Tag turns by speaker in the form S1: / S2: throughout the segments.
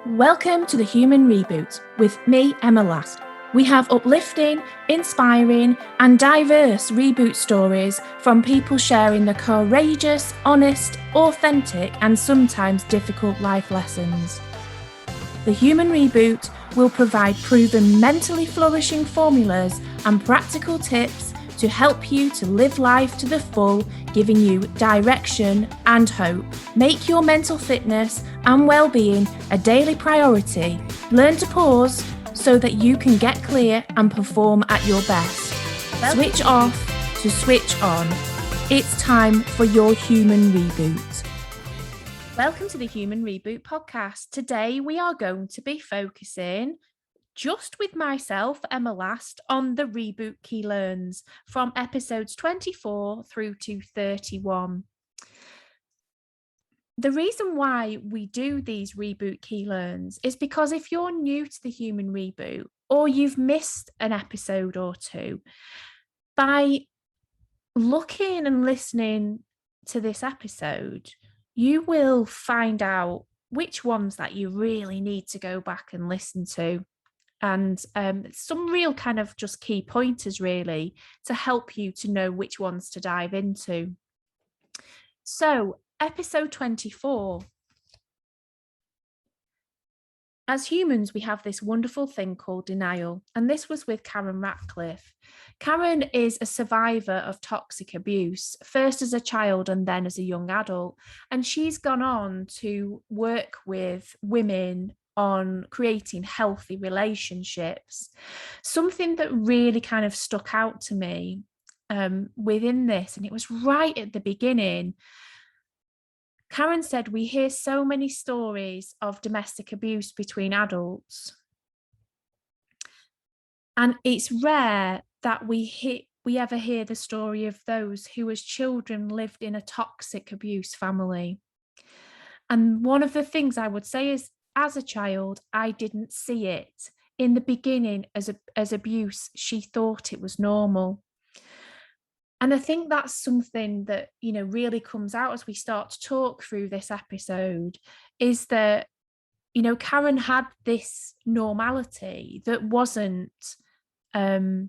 S1: Welcome to the Human Reboot with me, Emma Last. We have uplifting, inspiring, and diverse reboot stories from people sharing the courageous, honest, authentic, and sometimes difficult life lessons. The Human Reboot will provide proven mentally flourishing formulas and practical tips to help you to live life to the full, giving you direction and hope. Make your mental fitness and well-being a daily priority. Learn to pause so that you can get clear and perform at your best. Switch off to switch on. It's time for your Human Reboot. Welcome to the Human Reboot podcast. Today we are going to be focusing just with myself, Emma Last, on the reboot key learns from episodes 24 through to 31. The reason why we do these reboot key learns is because if you're new to the Human Reboot or you've missed an episode or two, by looking and listening to this episode, you will find out which ones that you really need to go back and listen to. And some real kind of just key pointers really to help you to know which ones to dive into. So episode 24. As humans, we have this wonderful thing called denial, and this was with Karen Ratcliffe. Karen is a survivor of toxic abuse, first as a child and then as a young adult, and she's gone on to work with women on creating healthy relationships. Something that really kind of stuck out to me within this, and it was right at the beginning. Karen said, we hear so many stories of domestic abuse between adults, and it's rare that we ever hear the story of those who as children lived in a toxic abuse family. And one of the things I would say is, as a child, I didn't see it. In the beginning, as abuse, she thought it was normal. And I think that's something that, really comes out as we start to talk through this episode, is that, Karen had this normality that wasn't a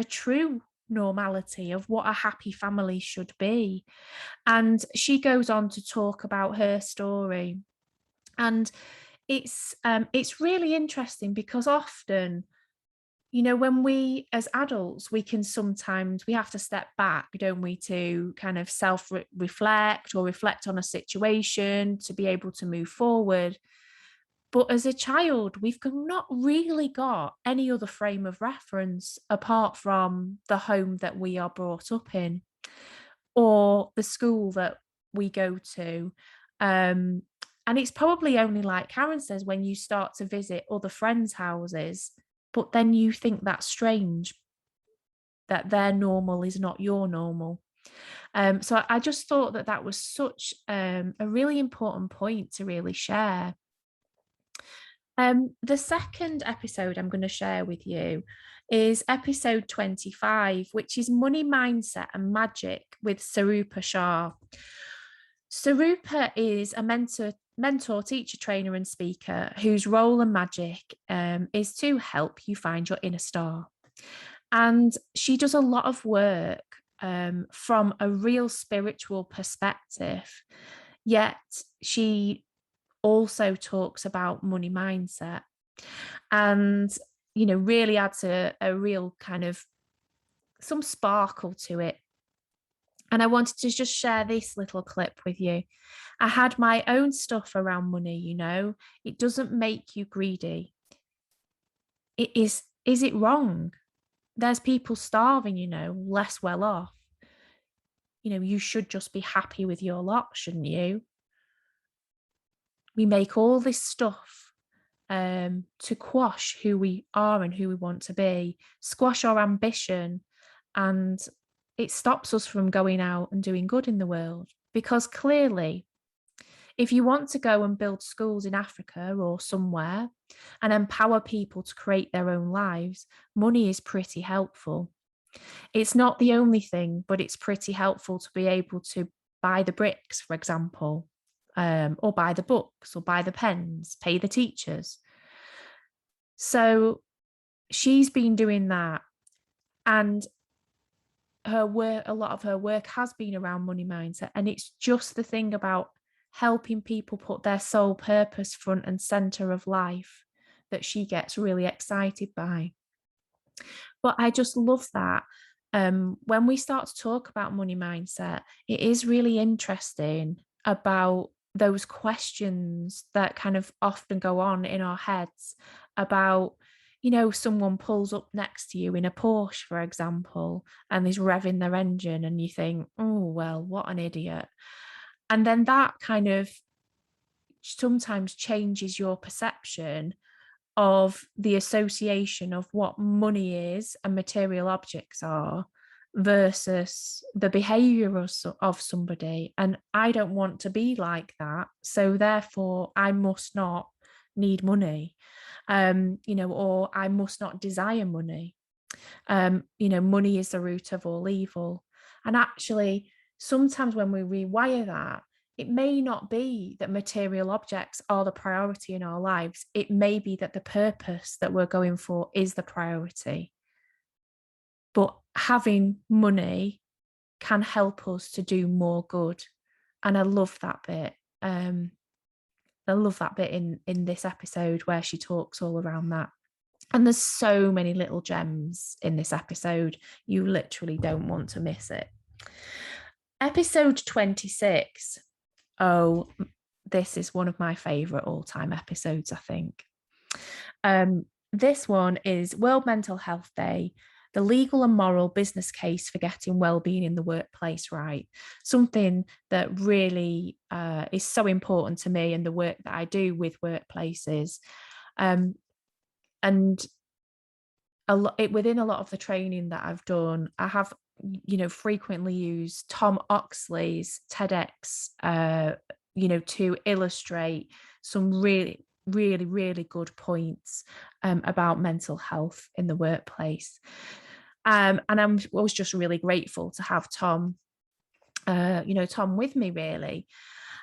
S1: true normality of what a happy family should be. And she goes on to talk about her story. And it's really interesting because often, when we as adults, we have to step back, don't we, to kind of self-reflect or reflect on a situation to be able to move forward. But as a child, we've not really got any other frame of reference apart from the home that we are brought up in or the school that we go to. And it's probably only, like Karen says, when you start to visit other friends' houses, but then you think that's strange, that their normal is not your normal. So I just thought that was such a really important point to really share. The second episode I'm going to share with you is episode 25, which is Money, Mindset and Magic with Sarupa Shah. Sarupa is a mentor, teacher, trainer and speaker whose role and magic is to help you find your inner star. And she does a lot of work from a real spiritual perspective, yet she also talks about money mindset and, really adds a real kind of some sparkle to it. And I wanted to just share this little clip with you. I had my own stuff around money, it doesn't make you greedy. Is it wrong? There's people starving, less well off. You should just be happy with your lot, shouldn't you? We make all this stuff to quash who we are and who we want to be, squash our ambition, and it stops us from going out and doing good in the world. Because clearly, if you want to go and build schools in Africa or somewhere and empower people to create their own lives, money is pretty helpful. It's not the only thing, but it's pretty helpful to be able to buy the bricks, for example, or buy the books or buy the pens, pay the teachers. So she's been doing that, and her work, a lot of her work has been around money mindset. And it's just the thing about helping people put their sole purpose front and center of life that she gets really excited by. But I just love that. When we start to talk about money mindset, it is really interesting about those questions that kind of often go on in our heads about, someone pulls up next to you in a Porsche, for example, and is revving their engine, and you think, oh, well, what an idiot. And then that kind of sometimes changes your perception of the association of what money is and material objects are versus the behavior of somebody. And I don't want to be like that. So therefore, I must not need money, or I must not desire money. Money is the root of all evil. And actually, sometimes when we rewire that, it may not be that material objects are the priority in our lives. It may be that the purpose that we're going for is the priority. But having money can help us to do more good. And I love that bit. I love that bit in this episode where she talks all around that. And there's so many little gems in this episode. You literally don't want to miss it. Episode 26. Oh, this is one of my favorite all-time episodes, I think. This one is World Mental Health Day, the legal and moral business case for getting well-being in the workplace right. Something that really is so important to me and the work that I do with workplaces. And within a lot of the training that I've done, I have, frequently used Tom Oxley's TEDx, to illustrate some really, really, really good points about mental health in the workplace. And I was just really grateful to have Tom, Tom with me, really.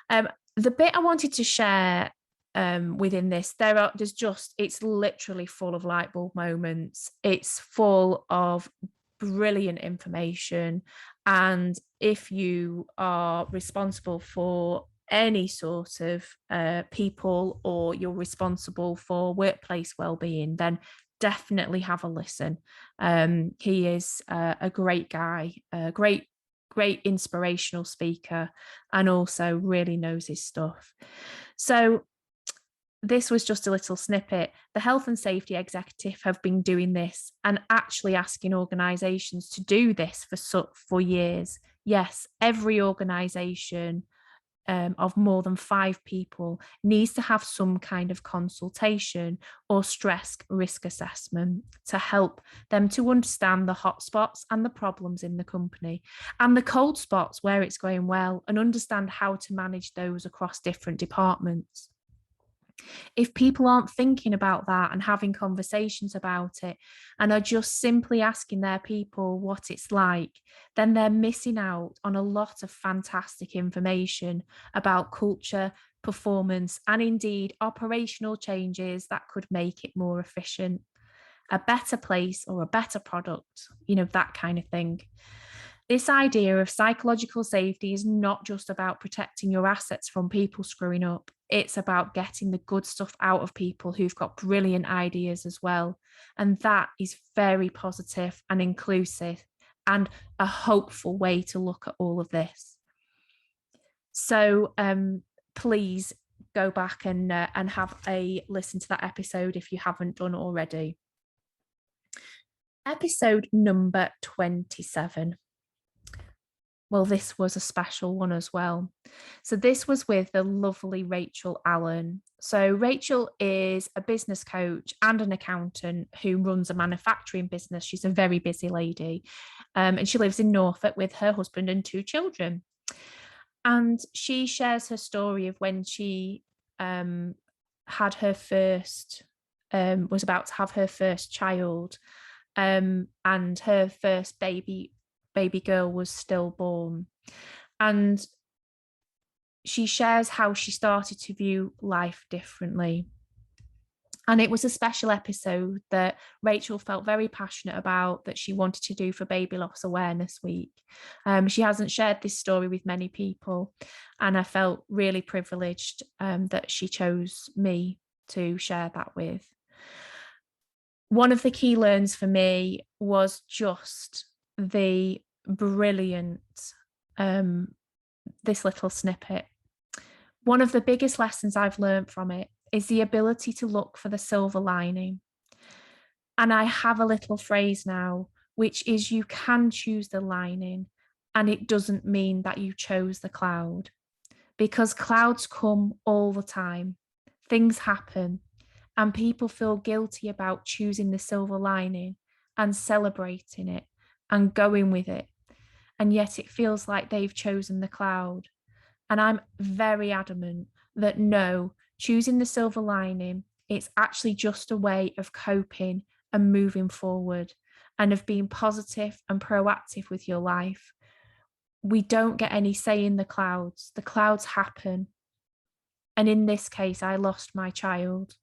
S1: The bit I wanted to share within this, it's literally full of light bulb moments. It's full of brilliant information. And if you are responsible for any sort of people, or you're responsible for workplace well-being, then definitely have a listen. He is a great guy, a great inspirational speaker, and also really knows his stuff. So this was just a little snippet. The health and safety executive have been doing this and actually asking organizations to do this for years. Yes, every organization of more than 5 people needs to have some kind of consultation or stress risk assessment to help them to understand the hot spots and the problems in the company, and the cold spots where it's going well, and understand how to manage those across different departments. If people aren't thinking about that and having conversations about it, and are just simply asking their people what it's like, then they're missing out on a lot of fantastic information about culture, performance, and indeed operational changes that could make it more efficient, a better place, or a better product, that kind of thing. This idea of psychological safety is not just about protecting your assets from people screwing up. It's about getting the good stuff out of people who've got brilliant ideas as well. And that is very positive and inclusive, and a hopeful way to look at all of this. So please go back and have a listen to that episode if you haven't done already. Episode number 27. Well, this was a special one as well. So this was with the lovely Rachel Allen. So Rachel is a business coach and an accountant who runs a manufacturing business. She's a very busy lady, and she lives in Norfolk with her husband and 2 children. And she shares her story of when she had her first, was about to have her first child, and her first baby girl was stillborn. And she shares how she started to view life differently. And it was a special episode that Rachel felt very passionate about, that she wanted to do for Baby Loss Awareness Week. She hasn't shared this story with many people, and I felt really privileged that she chose me to share that with. One of the key learns for me was just the brilliant, this little snippet. One of the biggest lessons I've learned from it is the ability to look for the silver lining. And I have a little phrase now, which is you can choose the lining, and it doesn't mean that you chose the cloud, because clouds come all the time. Things happen, and people feel guilty about choosing the silver lining and celebrating it and going with it. And yet it feels like they've chosen the cloud. And I'm very adamant that no, choosing the silver lining, it's actually just a way of coping and moving forward and of being positive and proactive with your life. We don't get any say in the clouds. The clouds happen. And in this case, I lost my child.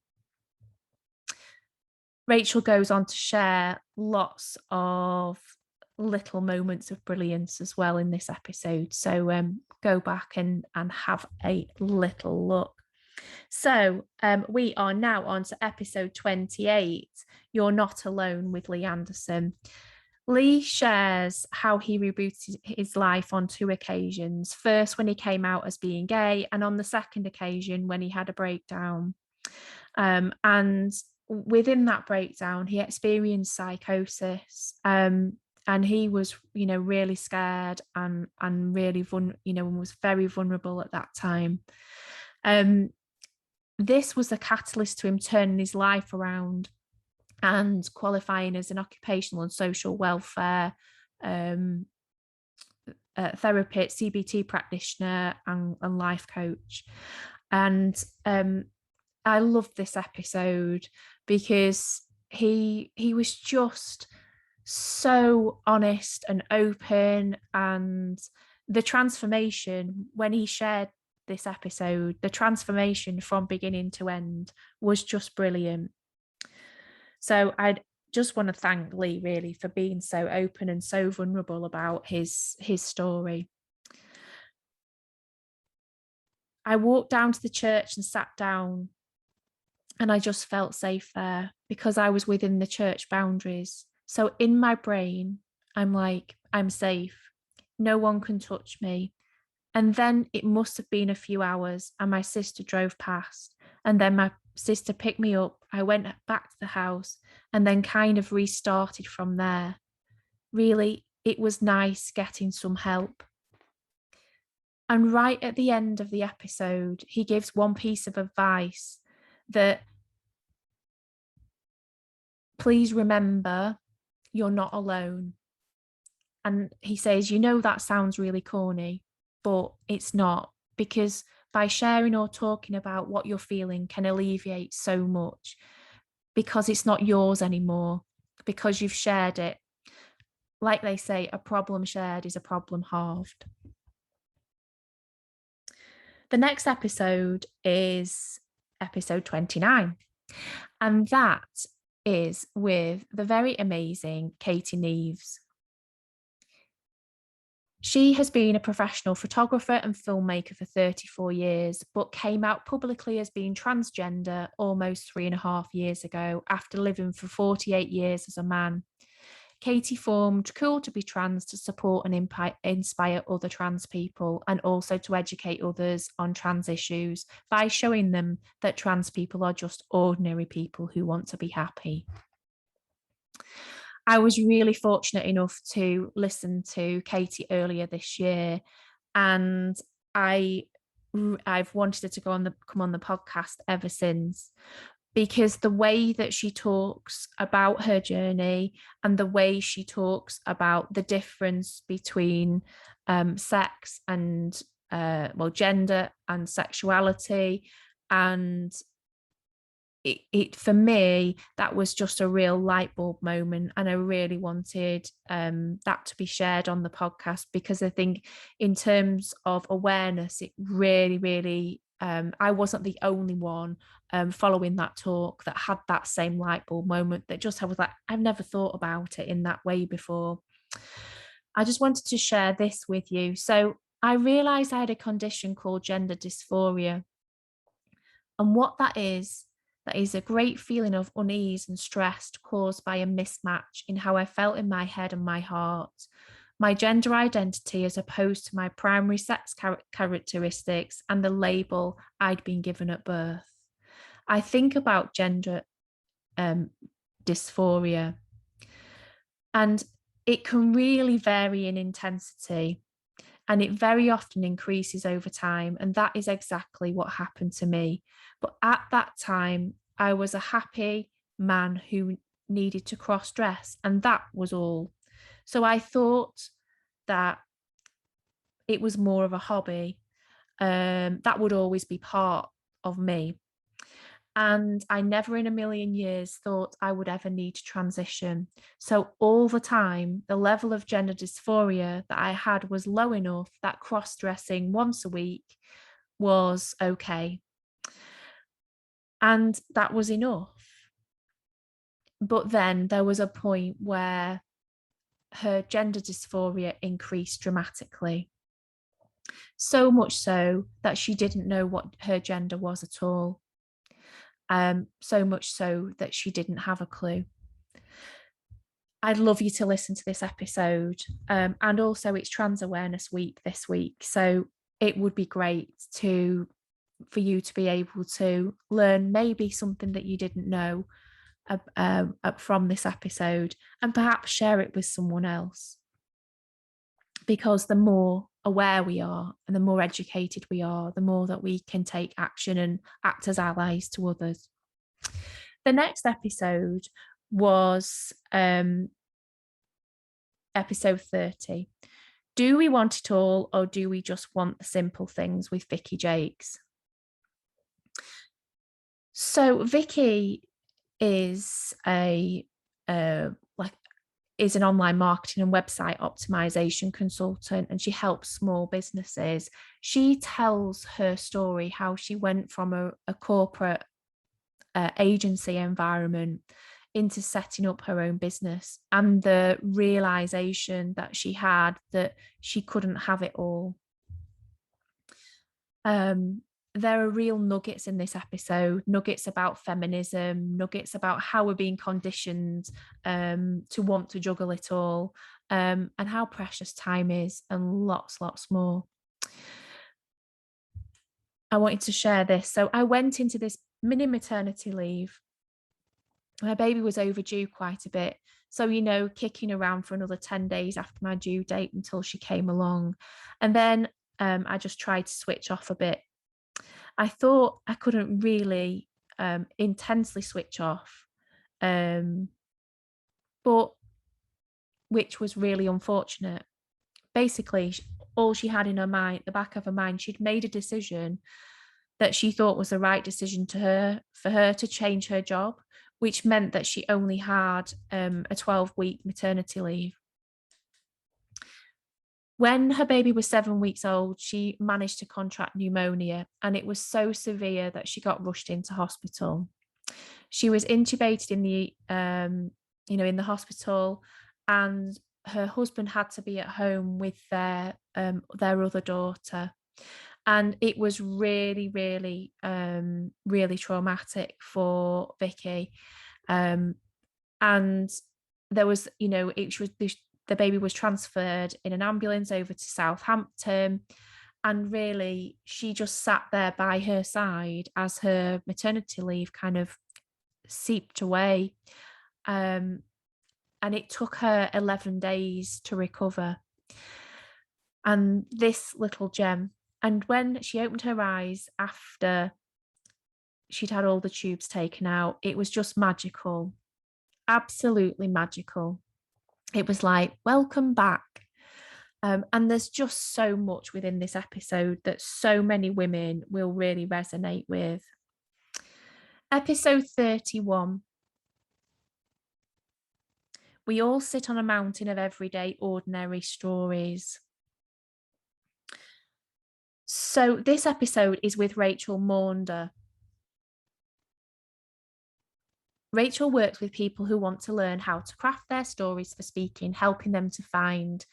S1: Rachel goes on to share lots of little moments of brilliance as well in this episode. So go back and have a little look. So we are now on to episode 28, You're Not Alone, with Lee Anderson. Lee shares how he rebooted his life on 2 occasions. First, when he came out as being gay, and on the second occasion when he had a breakdown. And within that breakdown, he experienced psychosis. And he was, really scared and really, was very vulnerable at that time. This was a catalyst to him turning his life around and qualifying as an occupational and social welfare therapist, CBT practitioner, and life coach. And I loved this episode because he was just so honest and open, and the transformation when he shared this episode, the transformation from beginning to end was just brilliant. So I just want to thank Lee really for being so open and so vulnerable about his story. I walked down to the church and sat down, and I just felt safe there because I was within the church boundaries. So in my brain, I'm like, I'm safe. No one can touch me. And then it must have been a few hours, and my sister drove past, and then my sister picked me up. I went back to the house and then kind of restarted from there. Really, it was nice getting some help. And right at the end of the episode, he gives one piece of advice that, please remember, you're not alone. And he says, that sounds really corny, but it's not, because by sharing or talking about what you're feeling can alleviate so much, because it's not yours anymore, because you've shared it. Like they say, a problem shared is a problem halved. The next episode is episode 29, and that is with the very amazing Katie Neves. She has been a professional photographer and filmmaker for 34 years, but came out publicly as being transgender almost 3.5 years ago after living for 48 years as a man. Katie formed Cool to Be Trans to support and inspire other trans people, and also to educate others on trans issues by showing them that trans people are just ordinary people who want to be happy. I was really fortunate enough to listen to Katie earlier this year, and I've wanted her to come on the podcast ever since, because the way that she talks about her journey and the way she talks about the difference between sex and gender and sexuality, and it for me, that was just a real light bulb moment, and I really wanted that to be shared on the podcast, because I think in terms of awareness, it really I wasn't the only one following that talk that had that same light bulb moment, that just I was like, I've never thought about it in that way before. I just wanted to share this with you. So I realized I had a condition called gender dysphoria, and what that is a great feeling of unease and stress caused by a mismatch in how I felt in my head and my heart. My gender identity as opposed to my primary sex characteristics and the label I'd been given at birth. I think about gender dysphoria, and it can really vary in intensity, and it very often increases over time. And that is exactly what happened to me. But at that time, I was a happy man who needed to cross dress, and that was all. So I thought that it was more of a hobby. That would always be part of me. And I never in a million years thought I would ever need to transition. So all the time, the level of gender dysphoria that I had was low enough that cross-dressing once a week was okay. And that was enough. But then there was a point where her gender dysphoria increased dramatically. So much so that she didn't know what her gender was at all. So much so that she didn't have a clue. I'd love you to listen to this episode. And also it's Transawareness week this week. So it would be great for you to be able to learn maybe something that you didn't know from this episode, and perhaps share it with someone else. Because the more aware we are and the more educated we are, the more that we can take action and act as allies to others. The next episode was episode 30. Do we want it all, or do we just want the simple things, with Vicky Jakes? So Vicky is is an online marketing and website optimization consultant, and she helps small businesses. She tells her story, how she went from a corporate agency environment into setting up her own business, and the realization that she had that she couldn't have it all. There are real nuggets in this episode, nuggets about feminism, nuggets about how we're being conditioned to want to juggle it all, and how precious time is, and lots more. I wanted to share this. So I went into this mini maternity leave. My baby was overdue quite a bit. So, kicking around for another 10 days after my due date until she came along. And then I just tried to switch off a bit. I thought I couldn't really intensely switch off, but which was really unfortunate. Basically, all she had in her mind, the back of her mind, she'd made a decision that she thought was the right decision for her to change her job, which meant that she only had a 12-week maternity leave. When her baby was 7 weeks old, she managed to contract pneumonia, and it was so severe that she got rushed into hospital. She was intubated in the hospital, and her husband had to be at home with their other daughter. And it was really traumatic for Vicky. And there was, the baby was transferred in an ambulance over to Southampton. And really, she just sat there by her side as her maternity leave kind of seeped away. And it took her 11 days to recover. And this little gem, and when she opened her eyes after she'd had all the tubes taken out, it was just magical, absolutely magical. It was like, welcome back. And there's just so much within this episode that so many women will really resonate with. Episode 31. We all sit on a mountain of everyday, ordinary stories. So this episode is with Rachel Maunder. Rachel works with people who want to learn how to craft their stories for speaking, helping them to find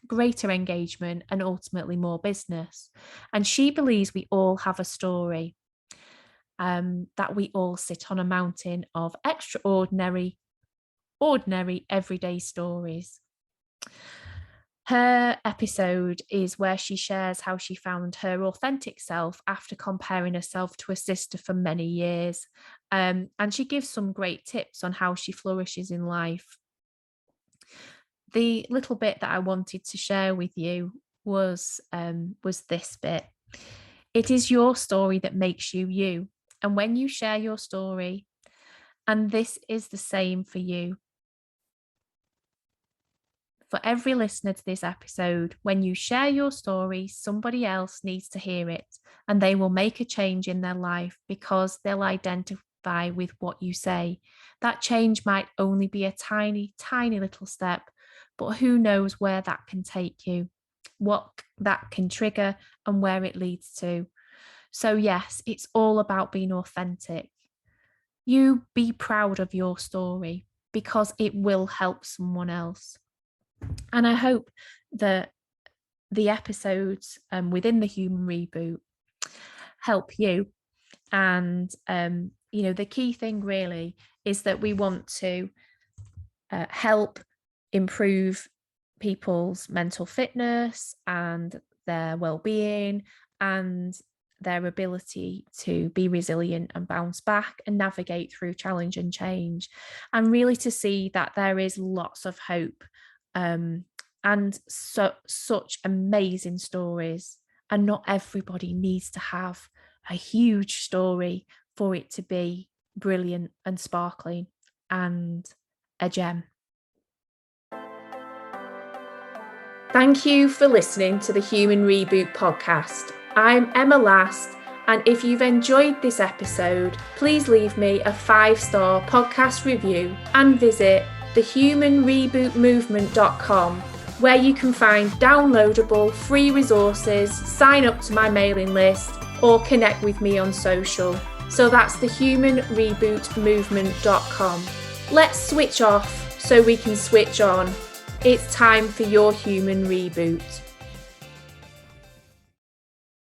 S1: greater engagement and ultimately more business. And she believes we all have a story, that we all sit on a mountain of extraordinary, ordinary, everyday stories. Her episode is where she shares how she found her authentic self after comparing herself to a sister for many years. And she gives some great tips on how she flourishes in life. The little bit that I wanted to share with you was this bit. It is your story that makes you you. And when you share your story, and this is the same for you, for every listener to this episode, when you share your story, somebody else needs to hear it and they will make a change in their life because they'll identify with what you say. That change might only be a tiny, tiny little step, but who knows where that can take you, what that can trigger and where it leads to. So yes, it's all about being authentic. You be proud of your story because it will help someone else. And I hope that the episodes within the Human Reboot help you. And, the key thing really is that we want to help improve people's mental fitness and their well-being and their ability to be resilient and bounce back and navigate through challenge and change, and really to see that there is lots of hope and such amazing stories, and not everybody needs to have a huge story for it to be brilliant and sparkling and a gem. Thank you for listening to the Human Reboot podcast. I'm Emma Last, and if you've enjoyed this episode, please leave me a 5-star podcast review and visit thehumanrebootmovement.com, where you can find downloadable free resources, sign up to my mailing list, or connect with me on social. So that's thehumanrebootmovement.com. Let's switch off so we can switch on. It's time for your human reboot.